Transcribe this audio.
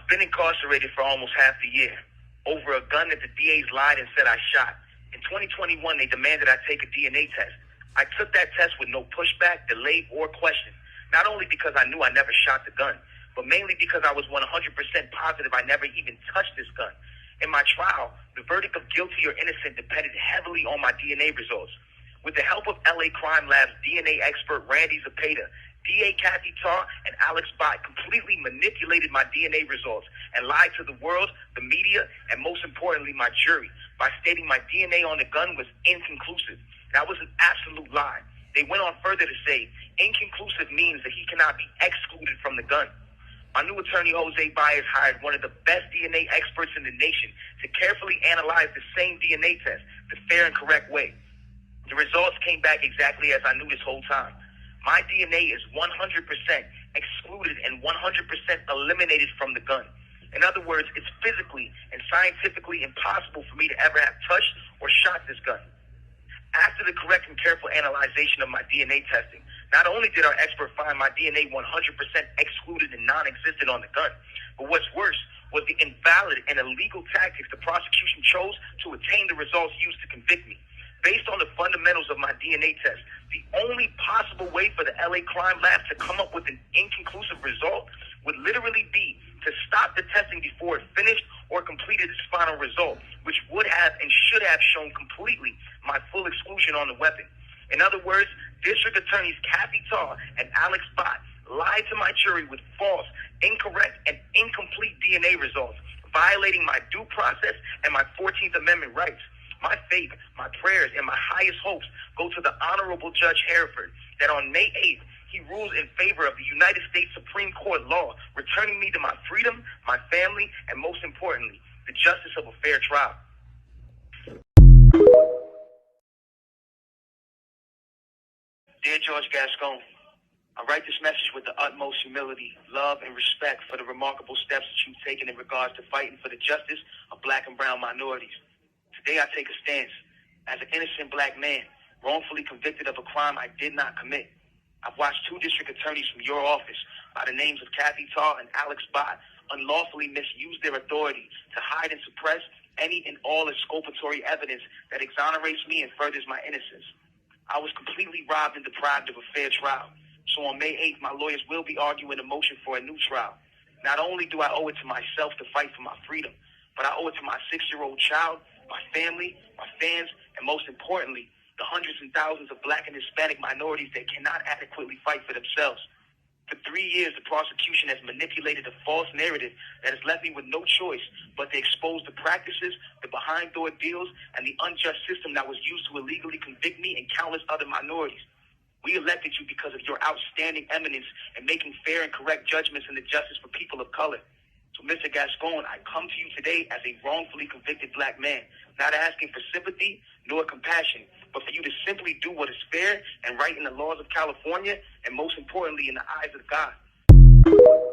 I've been incarcerated for almost half the year over a gun that the DAs lied and said I shot. In 2021, they demanded I take a DNA test. I took that test with no pushback, delay, or question. Not only because I knew I never shot the gun, but mainly because I was 100% positive I never even touched this gun. In my trial, the verdict of guilty or innocent depended heavily on my DNA results. With the help of LA Crime Lab's DNA expert Randy Zepeda, DA Kathy Tarr and Alex Bott completely manipulated my DNA results and lied to the world, the media, and most importantly, my jury, by stating my DNA on the gun was inconclusive. That was an absolute lie. They went on further to say, inconclusive means that he cannot be excluded from the gun. My new attorney, Jose Baez, hired one of the best DNA experts in the nation to carefully analyze the same DNA test the fair and correct way. The results came back exactly as I knew this whole time. My DNA is 100% excluded and 100% eliminated from the gun. In other words, it's physically and scientifically impossible for me to ever have touched or shot this gun. After the correct and careful analyzation of my DNA testing, not only did our expert find my DNA 100% excluded and non-existent on the gun, but what's worse was the invalid and illegal tactics the prosecution chose to attain the results used to convict me. Based on the fundamentals of my DNA test, the only possible way for the LA Crime Lab to come up with an inconclusive result would literally be to stop the testing before it finished or completed its final result, which would have and should have shown completely my full exclusion on the weapon. In other words, District Attorneys Kathy Tarr and Alex Bott lied to my jury with false, incorrect, and incomplete DNA results, violating my due process and my 14th Amendment rights. My faith, my prayers, and my highest hopes go to the Honorable Judge Hereford that on May 8th, he rules in favor of the United States Supreme Court law, returning me to my freedom, my family, and most importantly, the justice of a fair trial. Dear George Gascon, I write this message with the utmost humility, love, and respect for the remarkable steps that you've taken in regards to fighting for the justice of black and brown minorities. Today I take a stance as an innocent black man, wrongfully convicted of a crime I did not commit. I've watched two district attorneys from your office by the names of Kathy Tarr and Alex Bott unlawfully misuse their authority to hide and suppress any and all exculpatory evidence that exonerates me and furthers my innocence. I was completely robbed and deprived of a fair trial. So on May 8th, my lawyers will be arguing a motion for a new trial. Not only do I owe it to myself to fight for my freedom, but I owe it to my 6-year-old child, my family, my fans, and most importantly, the hundreds and thousands of black and Hispanic minorities that cannot adequately fight for themselves. For 3 years, the prosecution has manipulated a false narrative that has left me with no choice but to expose the practices, the behind-door deals, and the unjust system that was used to illegally convict me and countless other minorities. We elected you because of your outstanding eminence in making fair and correct judgments in the justice for people of color. So, Mr. Gascon, I come to you today as a wrongfully convicted black man, not asking for sympathy nor compassion, but for you to simply do what is fair and right in the laws of California, and most importantly, in the eyes of God.